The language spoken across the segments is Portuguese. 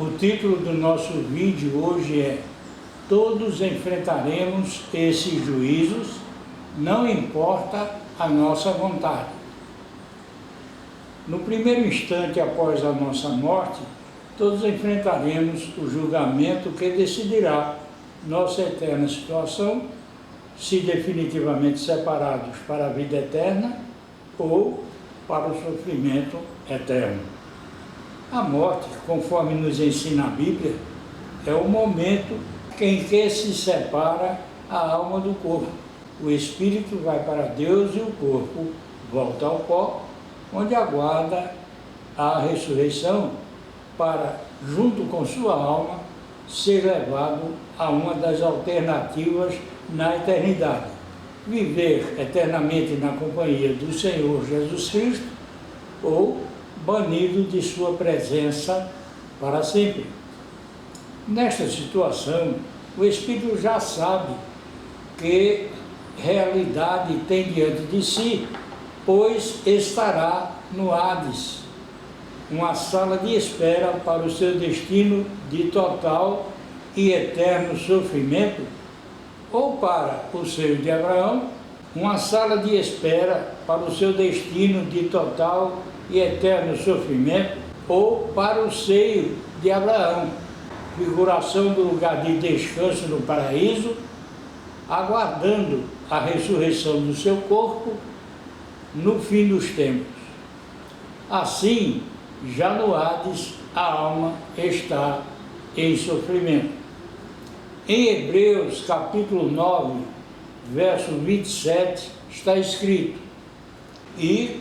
O título do nosso vídeo hoje é Todos enfrentaremos esses juízos, não importa a nossa vontade. No primeiro instante após a nossa morte, todos enfrentaremos o julgamento que decidirá nossa eterna situação, se definitivamente separados para a vida eterna ou para o sofrimento eterno. A morte, conforme nos ensina a Bíblia, é o momento em que se separa a alma do corpo. O espírito vai para Deus e o corpo volta ao pó, onde aguarda a ressurreição para, junto com sua alma, ser levado a uma das alternativas na eternidade. Viver eternamente na companhia do Senhor Jesus Cristo ou banido de sua presença para sempre. Nesta situação, o Espírito já sabe que realidade tem diante de si, pois estará no Hades, uma sala de espera para o seu destino de total e eterno sofrimento, ou para o seio de Abraão, uma sala de espera para o seu destino de total e eterno sofrimento, ou para o seio de Abraão, figuração do lugar de descanso no paraíso, aguardando a ressurreição do seu corpo no fim dos tempos. Assim, já no Hades, a alma está em sofrimento. Em Hebreus, capítulo 9, verso 27, está escrito: E,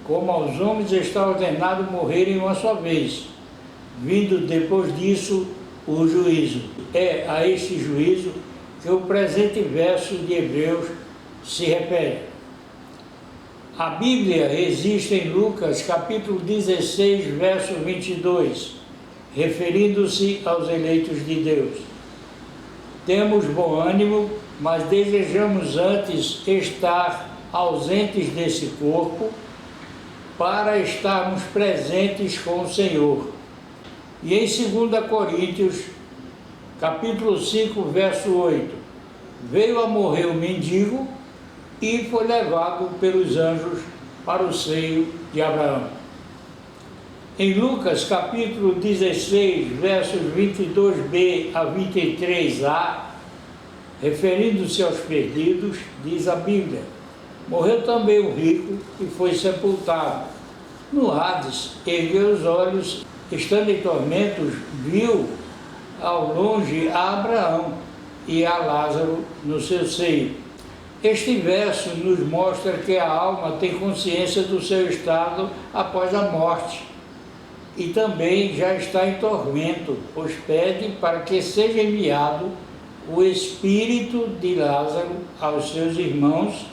como aos homens está ordenado morrerem uma só vez, vindo depois disso o juízo. É a este juízo que o presente verso de Hebreus se refere. A Bíblia existe em Lucas, capítulo 16, verso 22, referindo-se aos eleitos de Deus. Temos bom ânimo, mas desejamos antes estar ausentes desse corpo para estarmos presentes com o Senhor. E em 2 Coríntios, capítulo 5, verso 8, veio a morrer o mendigo e foi levado pelos anjos para o seio de Abraão. Em Lucas, capítulo 16, versos 22b a 23a, referindo-se aos perdidos, diz a Bíblia: morreu também o rico e foi sepultado. No Hades, ergueu os olhos, estando em tormentos, viu ao longe a Abraão e a Lázaro no seu seio. Este verso nos mostra que a alma tem consciência do seu estado após a morte e também já está em tormento, pois pede para que seja enviado o espírito de Lázaro aos seus irmãos,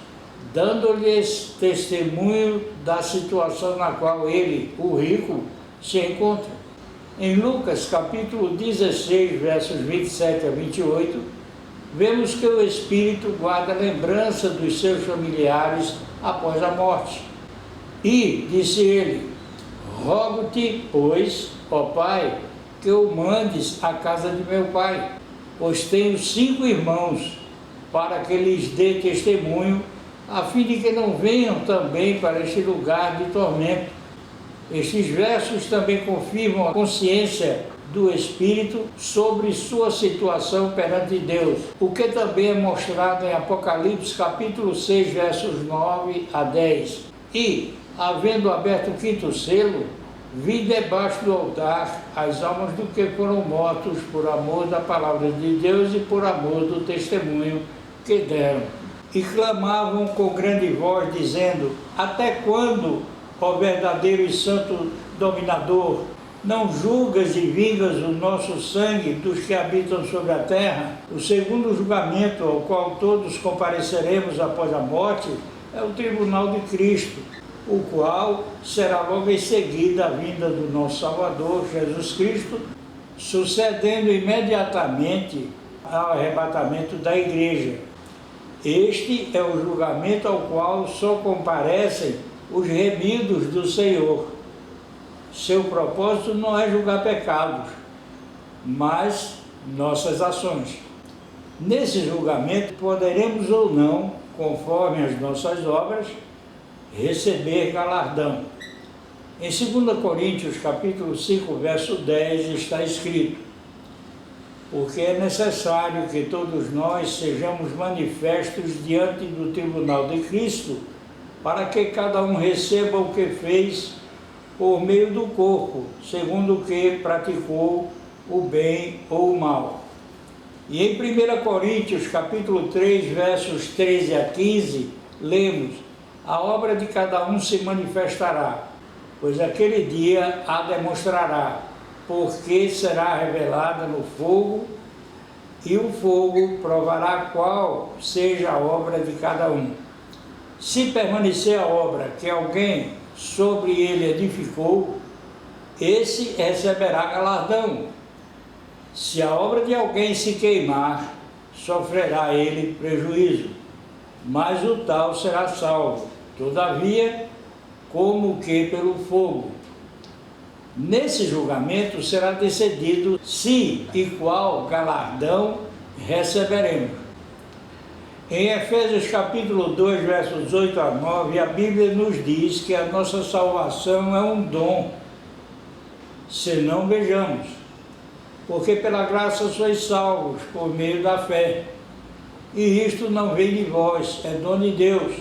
dando-lhes testemunho da situação na qual ele, o rico, se encontra. Em Lucas, capítulo 16, versos 27 a 28, vemos que o Espírito guarda lembrança dos seus familiares após a morte. E, disse ele, rogo-te, pois, ó Pai, que o mandes à casa de meu pai, pois tenho 5 irmãos, para que lhes dê testemunho, a fim de que não venham também para este lugar de tormento. Estes versos também confirmam a consciência do Espírito sobre sua situação perante Deus, o que também é mostrado em Apocalipse, capítulo 6, versos 9 a 10. E, havendo aberto o 5º selo, vi debaixo do altar as almas dos que foram mortos por amor da palavra de Deus e por amor do testemunho que deram. E clamavam com grande voz, dizendo: até quando, ó verdadeiro e santo dominador, não julgas e vingas o nosso sangue dos que habitam sobre a terra? O segundo julgamento ao qual todos compareceremos após a morte é o tribunal de Cristo, o qual será logo em seguida a vinda do nosso Salvador, Jesus Cristo, sucedendo imediatamente ao arrebatamento da igreja. Este é o julgamento ao qual só comparecem os remidos do Senhor. Seu propósito não é julgar pecados, mas nossas ações. Nesse julgamento poderemos ou não, conforme as nossas obras, receber galardão. Em 2 Coríntios capítulo 5, verso 10 está escrito: porque é necessário que todos nós sejamos manifestos diante do tribunal de Cristo, para que cada um receba o que fez por meio do corpo, segundo o que praticou, o bem ou o mal. E em 1 Coríntios capítulo 3, versos 13 a 15, lemos: a obra de cada um se manifestará, pois aquele dia a demonstrará, porque será revelada no fogo, e o fogo provará qual seja a obra de cada um. Se permanecer a obra que alguém sobre ele edificou, esse receberá galardão. Se a obra de alguém se queimar, sofrerá ele prejuízo, mas o tal será salvo, todavia, como que pelo fogo. Nesse julgamento será decidido se e qual galardão receberemos. Em Efésios capítulo 2, versos 8 a 9, a Bíblia nos diz que a nossa salvação é um dom, se não vejamos, porque pela graça sois salvos por meio da fé, e isto não vem de vós, é dom de Deus.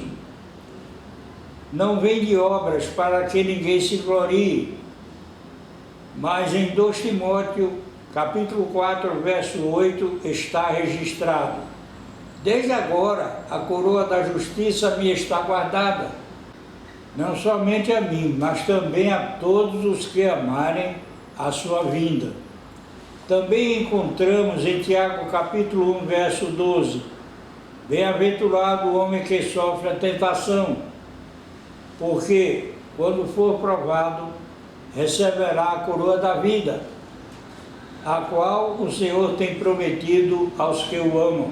Não vem de obras para que ninguém se glorie, mas em 2 Timóteo capítulo 4, verso 8 está registrado: desde agora a coroa da justiça me está guardada, não somente a mim, mas também a todos os que amarem a sua vinda. Também encontramos em Tiago capítulo 1, verso 12: bem-aventurado o homem que sofre a tentação, porque, quando for provado, receberá a coroa da vida, a qual o Senhor tem prometido aos que o amam.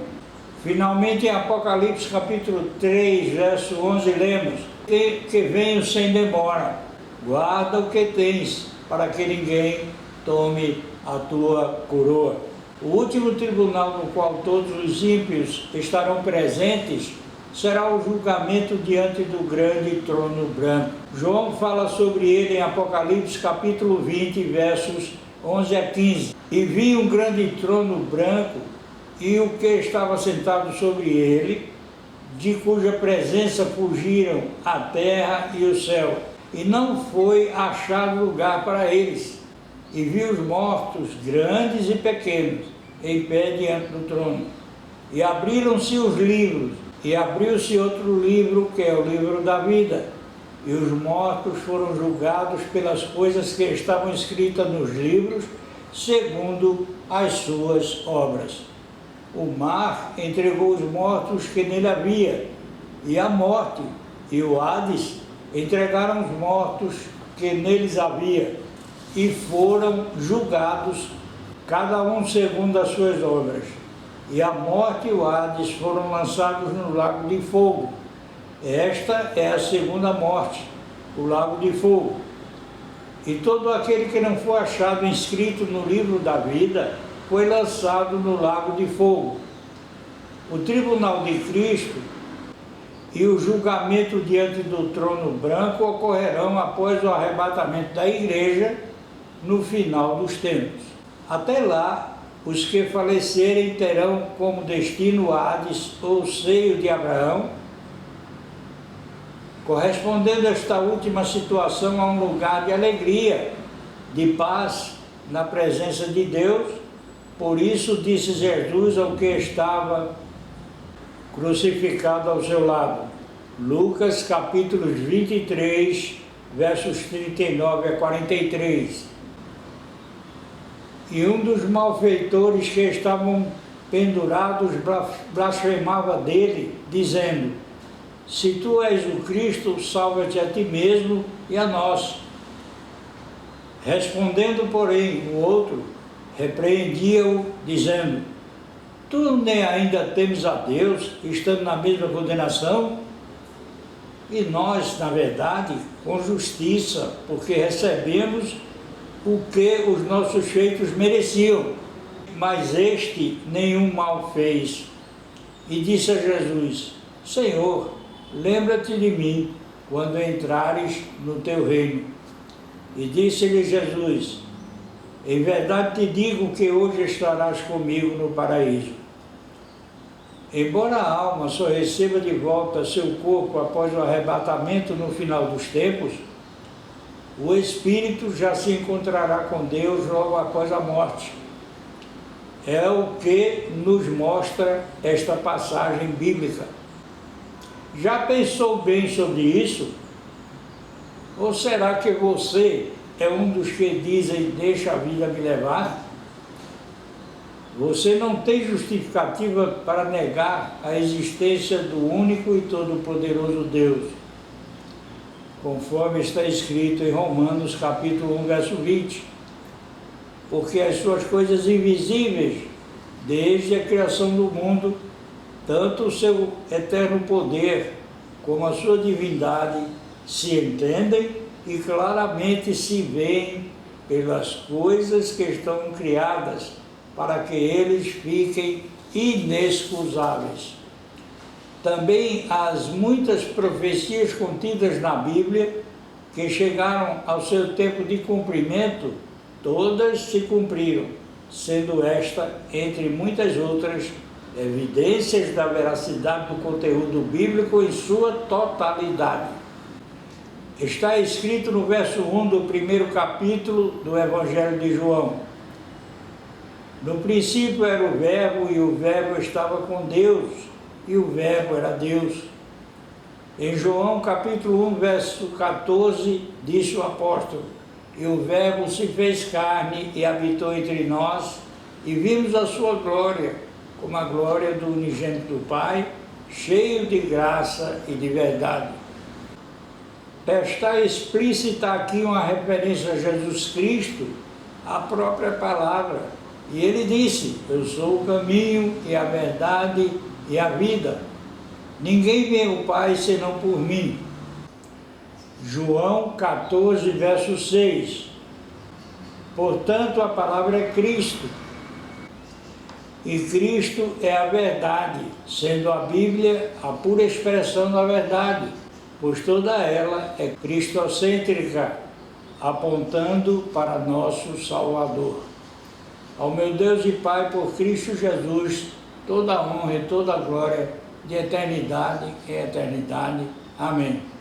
Finalmente, em Apocalipse capítulo 3, verso 11, lemos: que venho sem demora, guarda o que tens, para que ninguém tome a tua coroa. O último tribunal no qual todos os ímpios estarão presentes será o julgamento diante do grande trono branco. João fala sobre ele em Apocalipse capítulo 20, versos 11 a 15. E vi um grande trono branco, e o que estava sentado sobre ele, de cuja presença fugiram a terra e o céu, e não foi achado lugar para eles. E vi os mortos, grandes e pequenos, em pé diante do trono. E abriram-se os livros, e abriu-se outro livro, que é o livro da vida. E os mortos foram julgados pelas coisas que estavam escritas nos livros, segundo as suas obras. O mar entregou os mortos que nele havia, e a morte e o Hades entregaram os mortos que neles havia, e foram julgados, cada um segundo as suas obras. E a morte e o Hades foram lançados no lago de fogo. Esta é a segunda morte, o lago de fogo. E todo aquele que não for achado inscrito no livro da vida foi lançado no lago de fogo. O tribunal de Cristo e o julgamento diante do trono branco ocorrerão após o arrebatamento da igreja no final dos tempos. Até lá, os que falecerem terão como destino o Hades, ou seio de Abraão, correspondendo esta última situação a um lugar de alegria, de paz, na presença de Deus. Por isso disse Jesus ao que estava crucificado ao seu lado. Lucas capítulo 23, versos 39 a 43. E um dos malfeitores que estavam pendurados blasfemava dele, dizendo: se tu és o Cristo, salva-te a ti mesmo e a nós. Respondendo, porém, o outro repreendia-o, dizendo: tu nem ainda temes a Deus, estando na mesma condenação? E nós, na verdade, com justiça, porque recebemos o que os nossos feitos mereciam. Mas este nenhum mal fez. E disse a Jesus: Senhor, lembra-te de mim quando entrares no teu reino. E disse-lhe Jesus: em verdade te digo que hoje estarás comigo no paraíso. Embora a alma só receba de volta seu corpo após o arrebatamento no final dos tempos, o espírito já se encontrará com Deus logo após a morte. É o que nos mostra esta passagem bíblica. Já pensou bem sobre isso? Ou será que você é um dos que dizem: deixa a vida me levar? Você não tem justificativa para negar a existência do único e todo-poderoso Deus, conforme está escrito em Romanos capítulo 1, verso 20. Porque as suas coisas invisíveis, desde a criação do mundo, tanto o seu eterno poder como a sua divindade, se entendem e claramente se veem pelas coisas que estão criadas, para que eles fiquem inexcusáveis. Também as muitas profecias contidas na Bíblia, que chegaram ao seu tempo de cumprimento, todas se cumpriram, sendo esta, entre muitas outras, evidências da veracidade do conteúdo bíblico em sua totalidade. Está escrito no verso 1 do primeiro capítulo do Evangelho de João: no princípio era o Verbo, e o Verbo estava com Deus, e o Verbo era Deus. Em João capítulo 1, verso 14, disse o apóstolo: e o Verbo se fez carne e habitou entre nós, e vimos a sua glória, como a glória do unigênito do Pai, cheio de graça e de verdade. Está explícita aqui uma referência a Jesus Cristo, a própria palavra. E ele disse: eu sou o caminho e a verdade e a vida. Ninguém vê o Pai senão por mim. João 14, verso 6. Portanto, a palavra é Cristo. E Cristo é a verdade, sendo a Bíblia a pura expressão da verdade, pois toda ela é cristocêntrica, apontando para nosso Salvador. Ao meu Deus e Pai, por Cristo Jesus, toda a honra e toda a glória, de eternidade em eternidade. Amém.